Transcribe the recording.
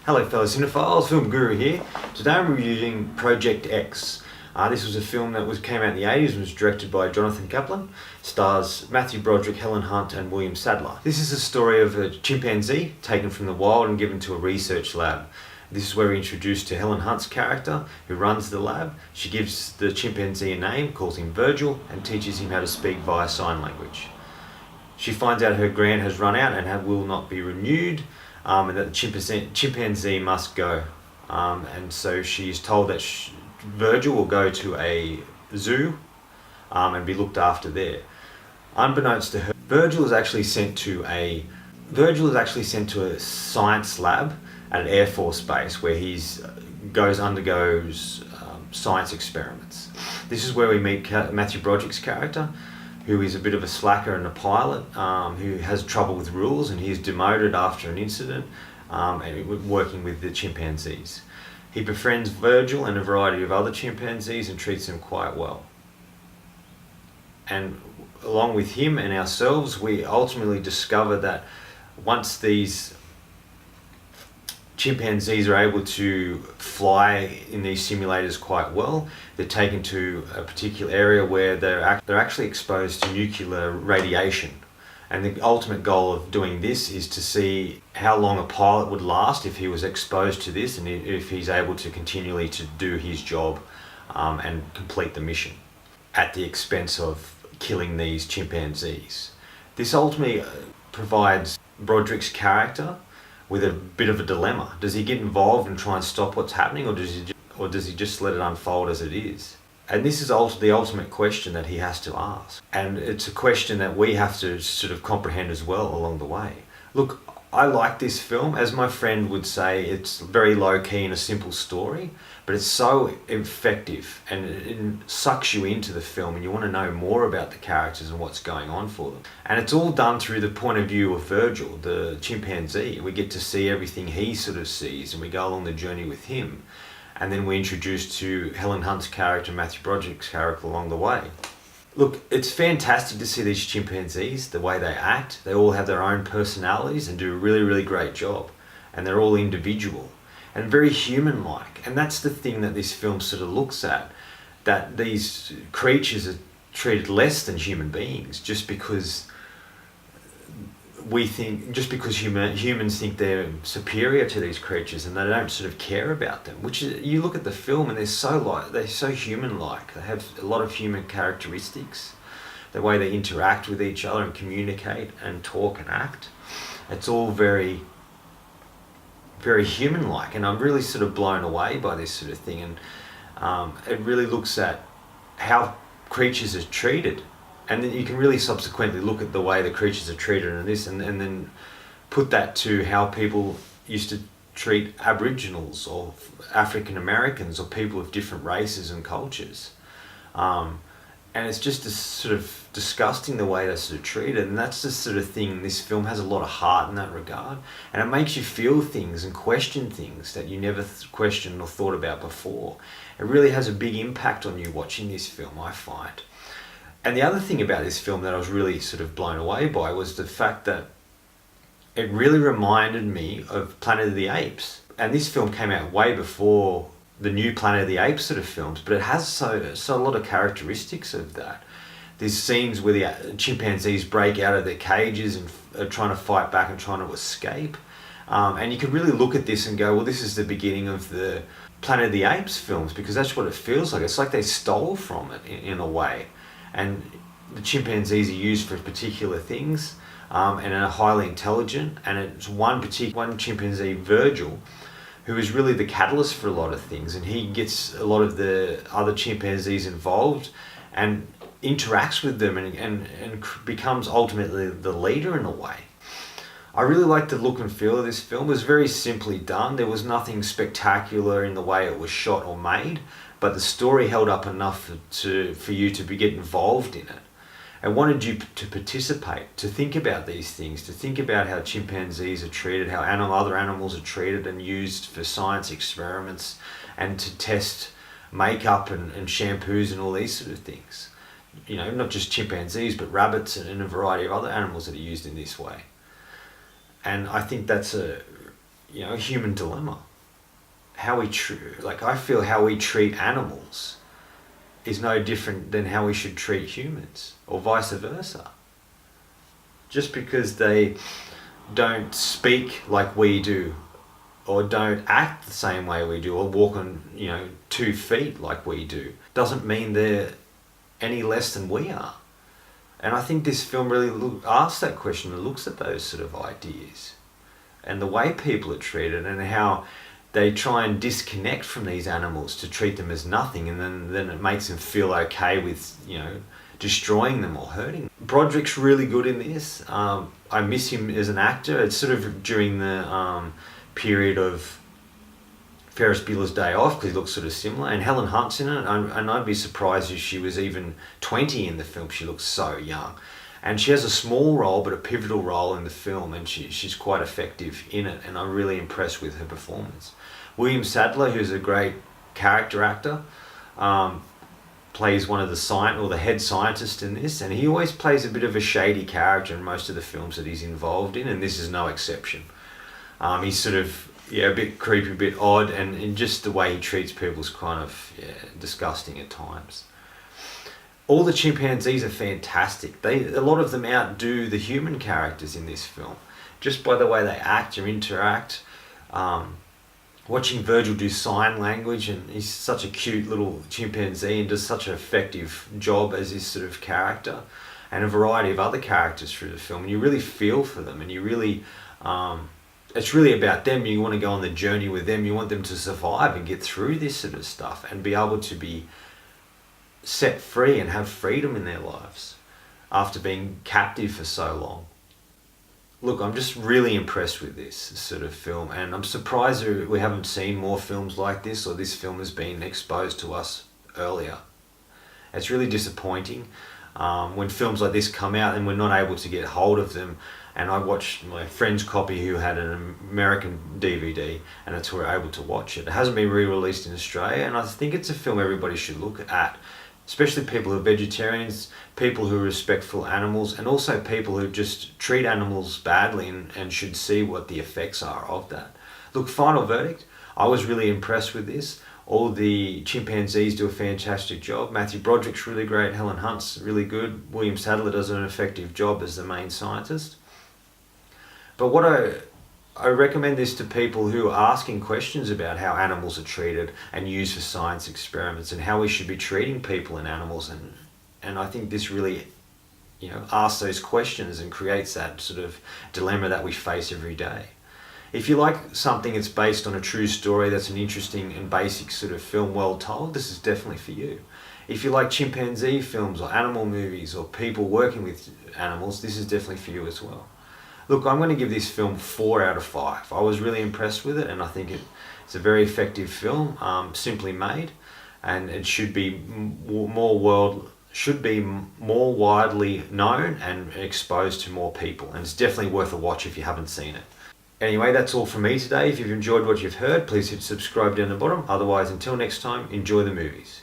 Hello fellow cinephiles, Film Guru here. Today I'm reviewing Project X. This was a film that came out in the 80s and was directed by Jonathan Kaplan. Stars Matthew Broderick, Helen Hunt and William Sadler. This is a story of a chimpanzee taken from the wild and given to a research lab. This is where we're introduced to Helen Hunt's character, who runs the lab. She gives the chimpanzee a name, calls him Virgil, and teaches him how to speak via sign language. She finds out her grant has run out and will not be renewed, and that the chimpanzee must go. And so she's told that Virgil will go to a zoo and be looked after there. Unbeknownst to her, Virgil is actually sent to a science lab at an Air Force base where he undergoes science experiments. This is where we meet Matthew Broderick's character, who is a bit of a slacker and a pilot, who has trouble with rules, and he is demoted after an incident working with the chimpanzees. He befriends Virgil and a variety of other chimpanzees and treats them quite well. And along with him and ourselves, we ultimately discover that once these chimpanzees are able to fly in these simulators quite well, they're taken to a particular area where they're actually exposed to nuclear radiation. And the ultimate goal of doing this is to see how long a pilot would last if he was exposed to this, and if he's able to continually to do his job and complete the mission at the expense of killing these chimpanzees. This ultimately provides Broderick's character with a bit of a dilemma. Does he get involved and try and stop what's happening, or does he just let it unfold as it is? And this is also the ultimate question that he has to ask. And it's a question that we have to sort of comprehend as well along the way. Look, I like this film. As my friend would say, it's very low-key and a simple story, but it's so effective and it sucks you into the film and you want to know more about the characters and what's going on for them. And it's all done through the point of view of Virgil, the chimpanzee. We get to see everything he sort of sees and we go along the journey with him. And then we're introduced to Helen Hunt's character, Matthew Broderick's character along the way. Look, it's fantastic to see these chimpanzees, the way they act. They all have their own personalities and do a really, really great job. And they're all individual and very human-like. And that's the thing that this film sort of looks at, that these creatures are treated less than human beings just because humans think they're superior to these creatures and they don't sort of care about them. Which is, you look at the film and they're so human-like. They have a lot of human characteristics. The way they interact with each other and communicate and talk and act. It's all very, very human-like, and I'm really sort of blown away by this sort of thing. And it really looks at how creatures are treated. And then you can really subsequently look at the way the creatures are treated in this and then put that to how people used to treat Aboriginals or African Americans or people of different races and cultures. And it's just sort of disgusting the way they're sort of treated, and that's the sort of thing. This film has a lot of heart in that regard, and it makes you feel things and question things that you never questioned or thought about before. It really has a big impact on you watching this film, I find. And the other thing about this film that I was really sort of blown away by was the fact that it really reminded me of Planet of the Apes. And this film came out way before the new Planet of the Apes sort of films, but it has so a lot of characteristics of that. There's scenes where the chimpanzees break out of their cages and are trying to fight back and trying to escape. And you can really look at this and go, well, this is the beginning of the Planet of the Apes films, because that's what it feels like. It's like they stole from it in a way. And the chimpanzees are used for particular things and are highly intelligent. And it's one chimpanzee, Virgil, who is really the catalyst for a lot of things. And he gets a lot of the other chimpanzees involved and interacts with them and becomes ultimately the leader in a way. I really liked the look and feel of this film. It was very simply done. There was nothing spectacular in the way it was shot or made, but the story held up enough for you to get involved in it. I wanted you to participate, to think about these things, to think about how chimpanzees are treated, how other animals are treated and used for science experiments, and to test makeup and shampoos and all these sort of things. You know, not just chimpanzees, but rabbits and a variety of other animals that are used in this way. And I think that's a human dilemma. I feel how we treat animals is no different than how we should treat humans, or vice versa. Just because they don't speak like we do, or don't act the same way we do, or walk on 2 feet like we do, doesn't mean they're any less than we are. And I think this film really asks that question and looks at those sort of ideas and the way people are treated, and how they try and disconnect from these animals to treat them as nothing, and then it makes them feel okay with destroying them or hurting them. Broderick's really good in this. I miss him as an actor. It's sort of during the period of Ferris Bueller's Day Off, because he looks sort of similar, and Helen Hunt's in it, and I'd be surprised if she was even 20 in the film. She looks so young, and she has a small role but a pivotal role in the film, and she's quite effective in it, and I'm really impressed with her performance. William Sadler, who's a great character actor, plays one of the head scientist in this, and he always plays a bit of a shady character in most of the films that he's involved in, and this is no exception. He's sort of a bit creepy, a bit odd, and just the way he treats people is kind of disgusting at times. All the chimpanzees are fantastic. A lot of them outdo the human characters in this film, just by the way they act or interact. Watching Virgil do sign language, and he's such a cute little chimpanzee and does such an effective job as his sort of character, and a variety of other characters through the film, and you really feel for them, and you really it's really about them. You want to go on the journey with them. You want them to survive and get through this sort of stuff and be able to be set free and have freedom in their lives after being captive for so long. Look, I'm just really impressed with this sort of film, and I'm surprised that we haven't seen more films like this, or this film has been exposed to us earlier. It's really disappointing when films like this come out and we're not able to get hold of them. And I watched my friend's copy who had an American DVD, and that's where we're able to watch it. It hasn't been re-released in Australia, and I think it's a film everybody should look at, especially people who are vegetarians, people who are respectful animals, and also people who just treat animals badly and should see what the effects are of that. Look, final verdict, I was really impressed with this. All the chimpanzees do a fantastic job. Matthew Broderick's really great. Helen Hunt's really good. William Sadler does an effective job as the main scientist. But what I recommend this to people who are asking questions about how animals are treated and used for science experiments, and how we should be treating people and animals, and I think this really asks those questions and creates that sort of dilemma that we face every day. If you like something that's based on a true story, that's an interesting and basic sort of film, well told, this is definitely for you. If you like chimpanzee films or animal movies or people working with animals, this is definitely for you as well. Look, I'm going to give this film 4 out of 5. I was really impressed with it, and I think it's a very effective film, simply made, and it should be more widely known and exposed to more people, and it's definitely worth a watch if you haven't seen it. Anyway, that's all from me today. If you've enjoyed what you've heard, please hit subscribe down the bottom. Otherwise, until next time, enjoy the movies.